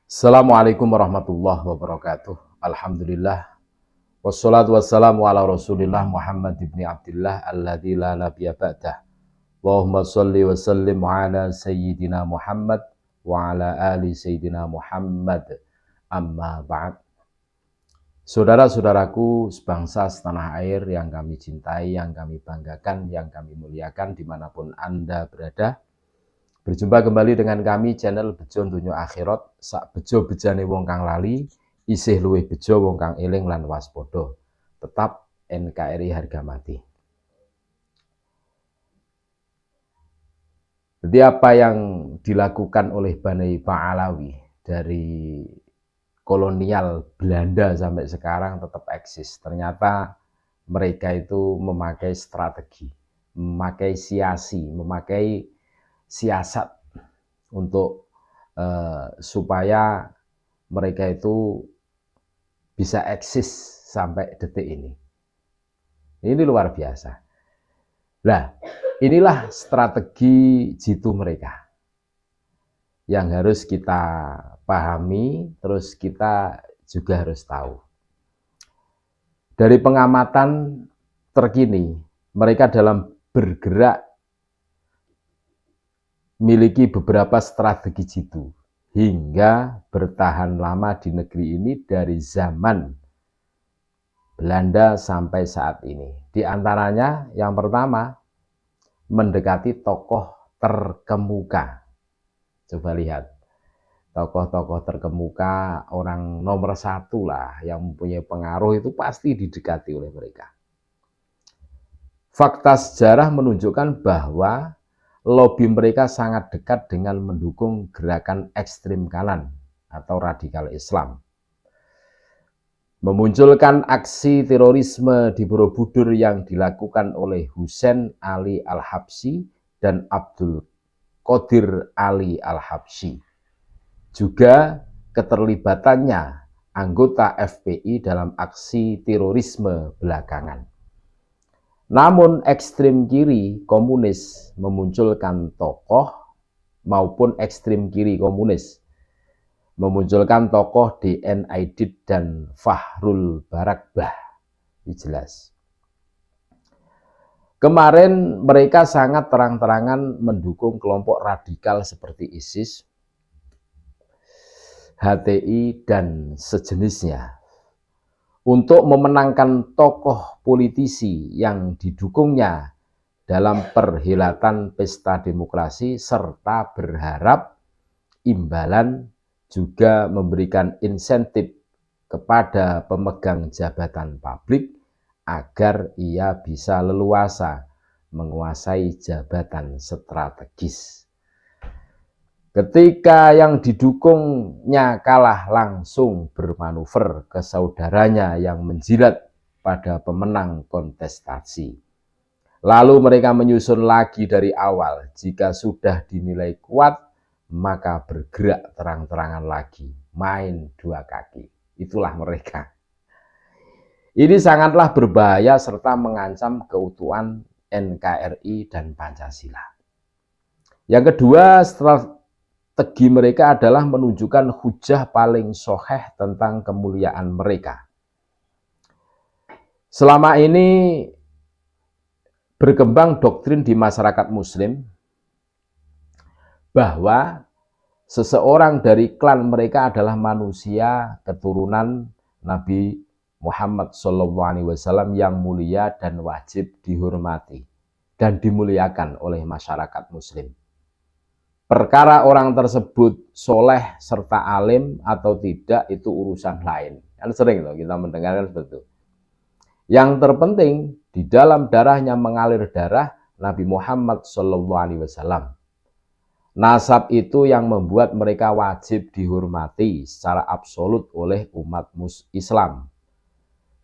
Assalamualaikum warahmatullahi wabarakatuh. Alhamdulillah. Wassalatu wassalamu ala rasulillah Muhammad ibn Abdillah alladzi la nabiyya ba'dah. Allahumma salli wa sallim ala sayyidina Muhammad wa ala ali sayyidina Muhammad. Amma ba'd. Saudara-saudaraku sebangsa setanah air yang kami cintai, yang kami banggakan, yang kami muliakan dimanapun Anda berada. Berjumpa kembali dengan kami channel Bejo Donya Akhirat. Sak bejo bejane wong kang lali, isih luwih bejo wong kang eling lan waspada. Tetap NKRI harga mati. Jadi apa yang dilakukan oleh Bani Pahlawi dari kolonial Belanda sampai sekarang tetap eksis. Ternyata mereka itu memakai strategi, memakai siasat untuk supaya mereka itu bisa eksis sampai detik ini. Ini luar biasa. Nah, inilah strategi jitu mereka yang harus kita pahami, terus kita juga harus tahu. Dari pengamatan terkini, mereka dalam bergerak miliki beberapa strategi jitu hingga bertahan lama di negeri ini dari zaman Belanda sampai saat ini. Di antaranya yang pertama, mendekati tokoh terkemuka. Coba lihat, tokoh-tokoh terkemuka, orang nomor satu lah yang mempunyai pengaruh itu pasti didekati oleh mereka. Fakta sejarah menunjukkan bahwa lobi mereka sangat dekat dengan mendukung gerakan ekstrim kanan atau radikal Islam. Memunculkan aksi terorisme di Borobudur yang dilakukan oleh Husain Ali Al-Habsyi dan Abdul Qadir Ali Al-Habsyi. Juga keterlibatannya anggota FPI dalam aksi terorisme belakangan. Namun ekstrem kiri komunis memunculkan tokoh maupun ekstrem kiri komunis memunculkan tokoh D.N. Aidit dan Fahrul Barakbah. Ini jelas. Kemarin mereka sangat terang-terangan mendukung kelompok radikal seperti ISIS, HTI, dan sejenisnya untuk memenangkan tokoh politisi yang didukungnya dalam perhelatan pesta demokrasi serta berharap imbalan juga memberikan insentif kepada pemegang jabatan publik agar ia bisa leluasa menguasai jabatan strategis. Ketika yang didukungnya kalah, langsung bermanuver ke saudaranya yang menjilat pada pemenang kontestasi. Lalu mereka menyusun lagi dari awal. Jika sudah dinilai kuat, maka bergerak terang-terangan lagi, main dua kaki. Itulah mereka. Ini sangatlah berbahaya serta mengancam keutuhan NKRI dan Pancasila. Yang kedua, strategi mereka adalah menunjukkan hujah paling soheh tentang kemuliaan mereka. Selama ini berkembang doktrin di masyarakat Muslim bahwa seseorang dari klan mereka adalah manusia keturunan Nabi Muhammad SAW yang mulia dan wajib dihormati dan dimuliakan oleh masyarakat Muslim. Perkara orang tersebut soleh serta alim atau tidak itu urusan lain. Kan sering loh kita mendengarkan seperti itu. Yang terpenting di dalam darahnya mengalir darah Nabi Muhammad SAW. Nasab itu yang membuat mereka wajib dihormati secara absolut oleh umat Islam.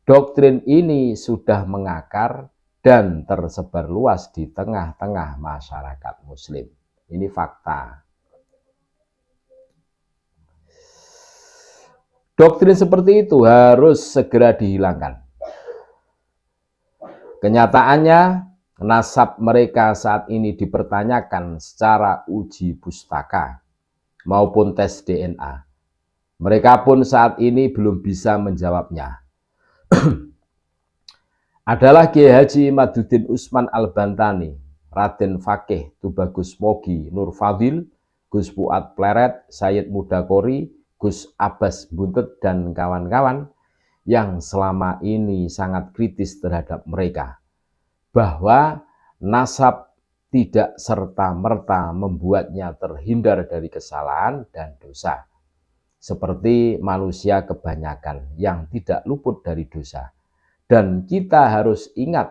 Doktrin ini sudah mengakar dan tersebar luas di tengah-tengah masyarakat Muslim. Ini fakta. Doktrin seperti itu harus segera dihilangkan. Kenyataannya, nasab mereka saat ini dipertanyakan secara uji pustaka maupun tes DNA. Mereka pun saat ini belum bisa menjawabnya. Adalah Kiai Haji Maduddin Usman Al-Bantani, Raden Fakih Tubagus Mogi Nur Fadil, Gus Fuad Pleret, Sayyid Mudakori, Gus Abbas Buntet, dan kawan-kawan yang selama ini sangat kritis terhadap mereka, bahwa nasab tidak serta-merta membuatnya terhindar dari kesalahan dan dosa, seperti manusia kebanyakan yang tidak luput dari dosa. Dan kita harus ingat,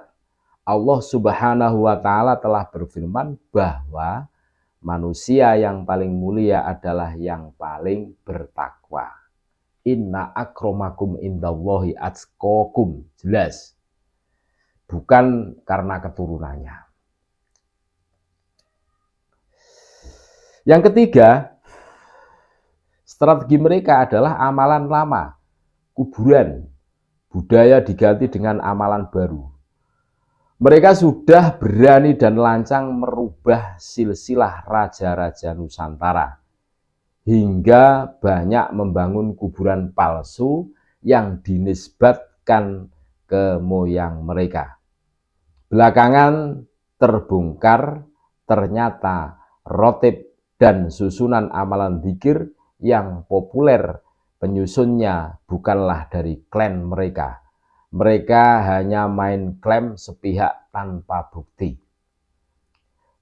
Allah Subhanahu wa Ta'ala telah berfirman bahwa manusia yang paling mulia adalah yang paling bertakwa. Inna akromakum indallahi atqakum. Jelas, bukan karena keturunannya. Yang ketiga, strategi mereka adalah amalan lama, kuburan, budaya diganti dengan amalan baru. Mereka sudah berani dan lancang merubah silsilah raja-raja Nusantara, hingga banyak membangun kuburan palsu yang dinisbatkan ke moyang mereka. Belakangan terbongkar ternyata rotib dan susunan amalan zikir yang populer penyusunnya bukanlah dari klan mereka. Mereka hanya main klaim sepihak tanpa bukti.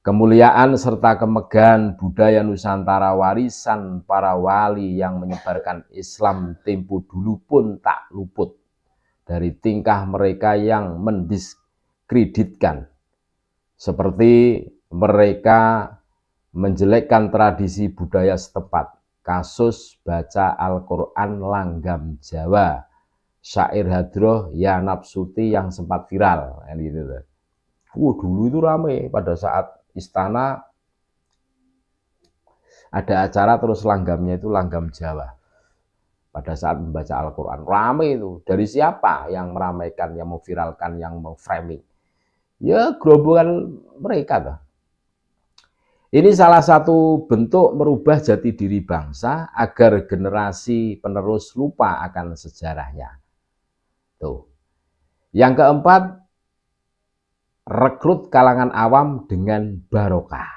Kemuliaan serta kemegahan budaya Nusantara warisan para wali yang menyebarkan Islam tempo dulu pun tak luput dari tingkah mereka yang mendiskreditkan. Seperti mereka menjelekkan tradisi budaya setempat, kasus baca Al-Quran langgam Jawa, syair hadroh ya nafsuti yang sempat viral. Dulu itu ramai pada saat istana ada acara terus langgamnya itu langgam Jawa. Pada saat membaca Al-Quran, ramai itu. Dari siapa yang meramaikan, yang memviralkan, yang memframing? Ya gerombolan mereka tuh. Ini salah satu bentuk merubah jati diri bangsa agar generasi penerus lupa akan sejarahnya. Tuh. Yang keempat, rekrut kalangan awam dengan barokah.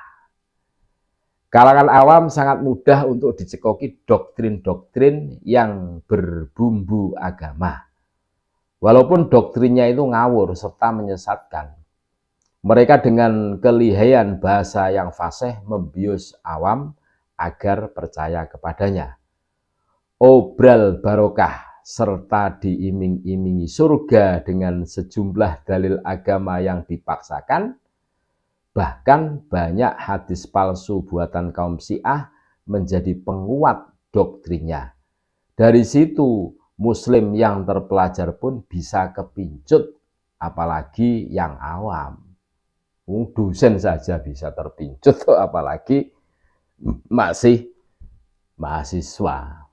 Kalangan awam sangat mudah untuk dicekoki doktrin-doktrin yang berbumbu agama. Walaupun doktrinnya itu ngawur serta menyesatkan. Mereka dengan kelihayan bahasa yang fasih membius awam agar percaya kepadanya. Obral barokah serta diiming-imingi surga dengan sejumlah dalil agama yang dipaksakan. Bahkan banyak hadis palsu buatan kaum Syiah menjadi penguat doktrinnya. Dari situ Muslim yang terpelajar pun bisa kepincut, apalagi yang awam. Dosen saja bisa terpincut, apalagi masih mahasiswa.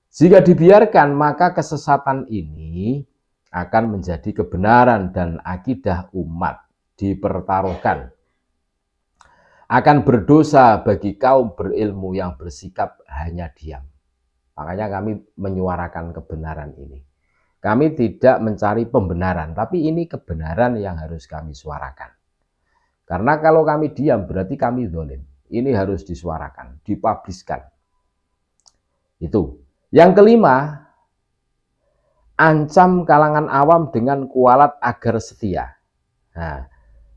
Jika dibiarkan, maka kesesatan ini akan menjadi kebenaran dan akidah umat dipertaruhkan. Akan berdosa bagi kaum berilmu yang bersikap hanya diam. Makanya kami menyuarakan kebenaran ini. Kami tidak mencari pembenaran, tapi ini kebenaran yang harus kami suarakan. Karena kalau kami diam berarti kami zalim. Ini harus disuarakan, dipubliskan. Itu. Yang kelima, ancam kalangan awam dengan kualat agar setia. Nah,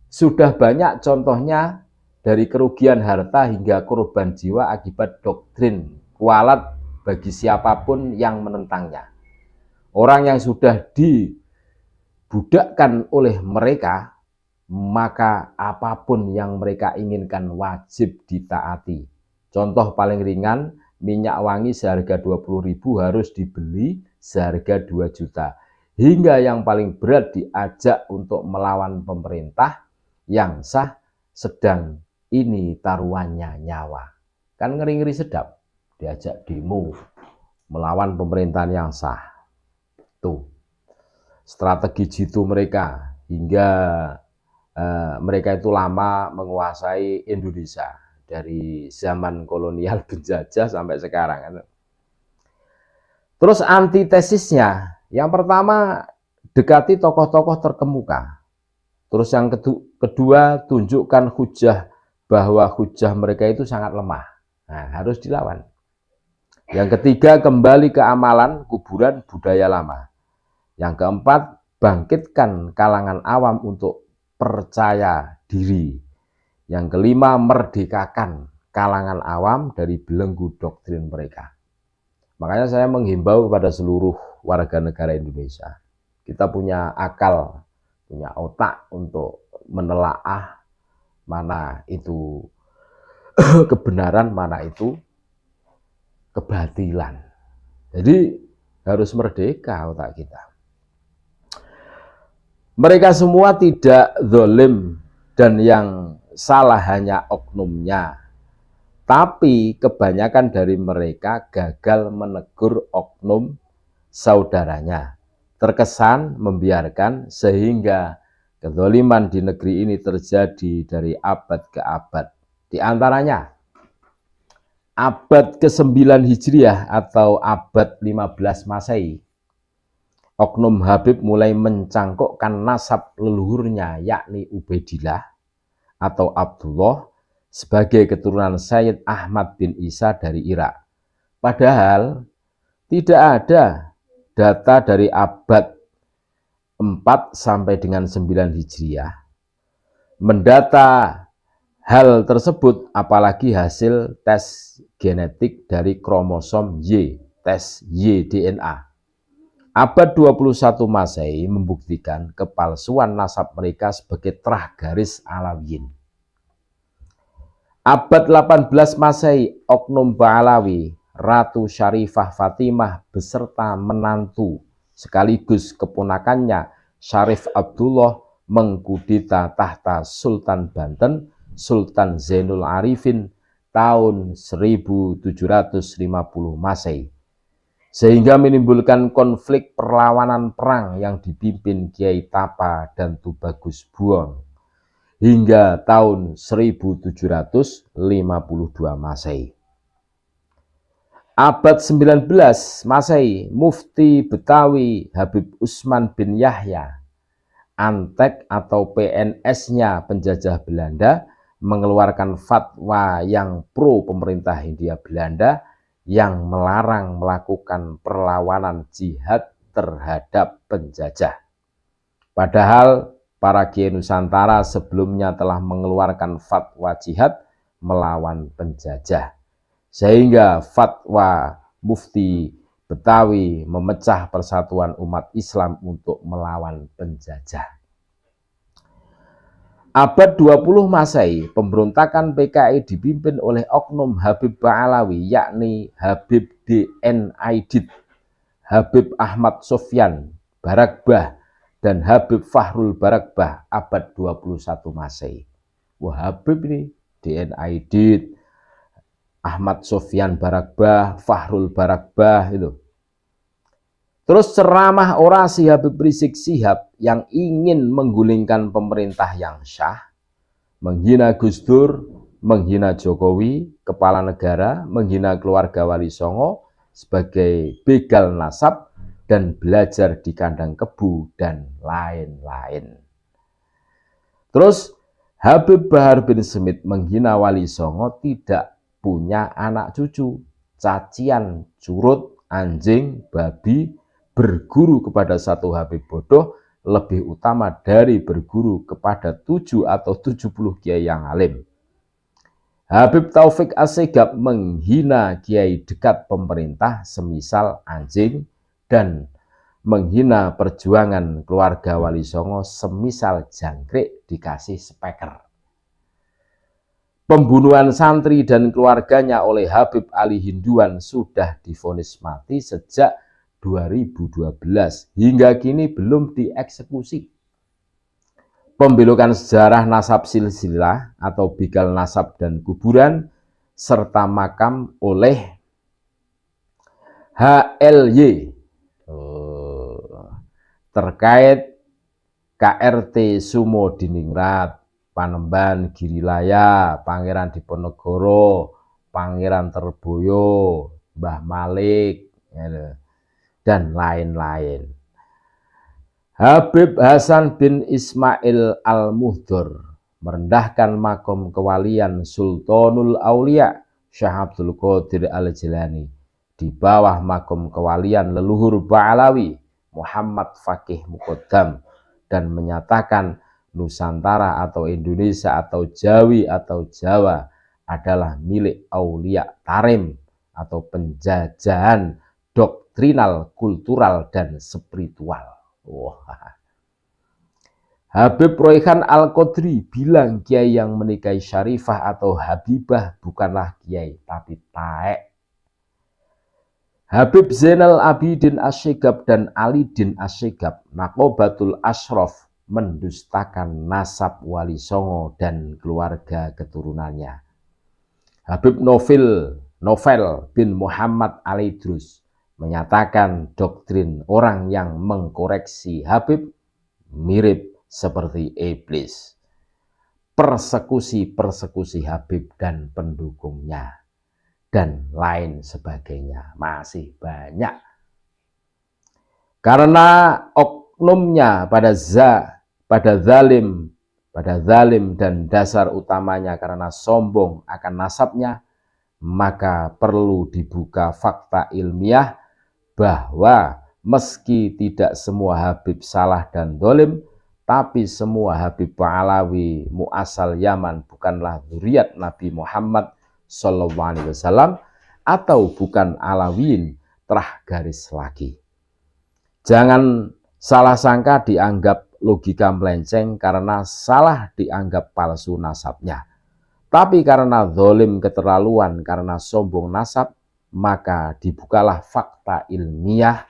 sudah banyak contohnya dari kerugian harta hingga korban jiwa akibat doktrin kualat bagi siapapun yang menentangnya. Orang yang sudah dibudakkan oleh mereka, maka apapun yang mereka inginkan wajib ditaati. Contoh paling ringan, minyak wangi seharga 20.000 harus dibeli seharga 2 juta. Hingga yang paling berat diajak untuk melawan pemerintah yang sah, sedang ini taruhannya nyawa. Kan ngeri-ngeri sedap, diajak demo melawan pemerintahan yang sah. Tuh, strategi jitu mereka hingga mereka itu lama menguasai Indonesia dari zaman kolonial penjajah sampai sekarang. Terus antitesisnya, yang pertama dekati tokoh-tokoh terkemuka. Terus yang kedua tunjukkan hujah bahwa hujah mereka itu sangat lemah. Nah, harus dilawan. Yang ketiga kembali ke amalan kuburan budaya lama. Yang keempat bangkitkan kalangan awam untuk percaya diri. Yang kelima merdekakan kalangan awam dari belenggu doktrin mereka. Makanya saya menghimbau kepada seluruh warga negara Indonesia. Kita punya akal, punya otak untuk menelaah mana itu kebenaran, mana itu kebatilan. Jadi harus merdeka otak kita. Mereka semua tidak zalim dan yang salah hanya oknumnya. Tapi kebanyakan dari mereka gagal menegur oknum saudaranya. Terkesan membiarkan sehingga kezaliman di negeri ini terjadi dari abad ke abad. Di antaranya abad ke-9 Hijriah atau abad 15 Masehi. Oknum Habib mulai mencangkokkan nasab leluhurnya yakni Ubaidillah atau Abdullah sebagai keturunan Sayyid Ahmad bin Isa dari Irak. Padahal tidak ada data dari abad 4 sampai dengan 9 Hijriah mendata hal tersebut, apalagi hasil tes genetik dari kromosom Y, tes Y-DNA. Abad 21 Masehi membuktikan kepalsuan nasab mereka sebagai terah garis Alawiyin. Abad 18 Masehi, oknum Ba'alawi, Ratu Syarifah Fatimah beserta menantu sekaligus keponakannya Syarif Abdullah mengkudeta tahta Sultan Banten, Sultan Zainul Arifin tahun 1750 Masehi. Sehingga menimbulkan konflik perlawanan perang yang dipimpin Kiai Tapa dan Tubagus Buong hingga tahun 1752 Masehi. Abad 19 Masehi, Mufti Betawi Habib Usman bin Yahya, Antek atau PNS-nya penjajah Belanda, mengeluarkan fatwa yang pro pemerintah Hindia Belanda yang melarang melakukan perlawanan jihad terhadap penjajah. Padahal para kiai Nusantara sebelumnya telah mengeluarkan fatwa jihad melawan penjajah. Sehingga fatwa Mufti Betawi memecah persatuan umat Islam untuk melawan penjajah. Abad 20 Masehi, pemberontakan PKI dipimpin oleh oknum Habib Ba'alawi yakni Habib D.N. Aidit, Habib Ahmad Sofyan Baragbah, dan Habib Fahrul Baragbah abad 21 Masehi. Wah, Habib ini D.N. Aidit, Ahmad Sofyan Baragbah, Fahrul Baragbah itu. Terus ceramah orasi Habib Rizik Syihab yang ingin menggulingkan pemerintah yang syah, menghina Gus Dur, menghina Jokowi, kepala negara, menghina keluarga Wali Songo sebagai begal nasab dan belajar di kandang kebu dan lain-lain. Terus Habib Bahar bin Smith menghina Wali Songo tidak punya anak cucu, cacian, curut, anjing, babi, berguru kepada satu Habib bodoh lebih utama dari berguru kepada 7 atau 70 kiai yang alim. Habib Taufik Assegaf menghina kiai dekat pemerintah semisal anjing dan menghina perjuangan keluarga Wali Songo semisal jangkrik dikasih speker. Pembunuhan santri dan keluarganya oleh Habib Ali Hinduan sudah divonis mati sejak 2012 hingga kini belum dieksekusi. Pembelokan sejarah nasab silsilah atau begal nasab dan kuburan serta makam oleh HLY terkait KRT Sumo Diningrat, Panembahan Girilaya, Pangeran Diponegoro, Pangeran Terboyo, Mbah Malik, dan lain-lain. Habib Hasan bin Ismail Al-Muhdor merendahkan makom kewalian Sultanul Aulia Syekh Abdul Qadir Al-Jilani di bawah makom kewalian leluhur Ba'alawi Muhammad Fakih Muqaddam dan menyatakan Nusantara atau Indonesia atau Jawi atau Jawa adalah milik Aulia Tarim atau penjajahan doktrinal, kultural, dan spiritual. Wah. Habib Royhan Al-Qadri bilang kiai yang menikahi Syarifah atau Habibah bukanlah kiai tapi taek. Habib Zainal Abidin Asyigab dan Ali Din Asyigab Naqobatul Ashraf mendustakan nasab Wali Songo dan keluarga keturunannya. Habib Novel bin Muhammad Al-Idrus menyatakan doktrin orang yang mengkoreksi Habib mirip seperti iblis. Persekusi Habib dan pendukungnya dan lain sebagainya masih banyak. Karena oknumnya pada zalim dan dasar utamanya karena sombong akan nasabnya, maka perlu dibuka fakta ilmiah bahwa meski tidak semua Habib salah dan dolim, tapi semua Habib Ba'alawi muasal Yaman bukanlah zuriat Nabi Muhammad SAW atau bukan Alawiyin, terah garis lagi. Jangan salah sangka dianggap logika melenceng karena salah dianggap palsu nasabnya. Tapi karena zalim keterlaluan, karena sombong nasab, maka dibukalah fakta ilmiah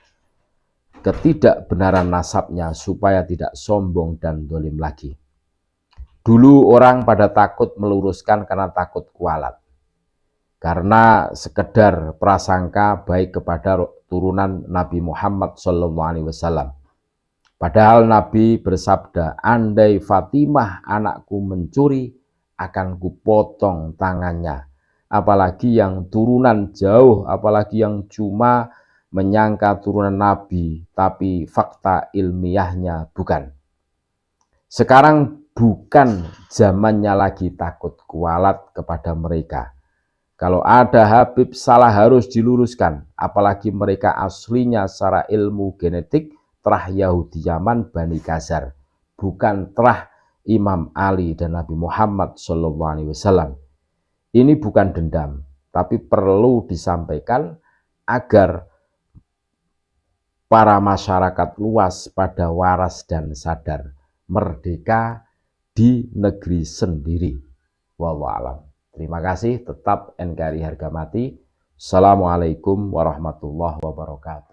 ketidakbenaran nasabnya supaya tidak sombong dan zalim lagi. Dulu orang pada takut meluruskan karena takut kualat. Karena sekedar prasangka baik kepada turunan Nabi Muhammad SAW. Padahal Nabi bersabda, andai Fatimah anakku mencuri, akan kupotong tangannya. Apalagi yang turunan jauh, apalagi yang cuma menyangka turunan Nabi, tapi fakta ilmiahnya bukan. Sekarang bukan zamannya lagi takut kualat kepada mereka. Kalau ada Habib salah harus diluruskan, apalagi mereka aslinya secara ilmu genetik terah Yahudi Yaman Bani Khazar, bukan terah Imam Ali dan Nabi Muhammad SAW. Ini bukan dendam, tapi perlu disampaikan agar para masyarakat luas pada waras dan sadar, merdeka di negeri sendiri. Wallahu a'lam. Terima kasih, tetap NKRI harga mati. Assalamualaikum warahmatullahi wabarakatuh.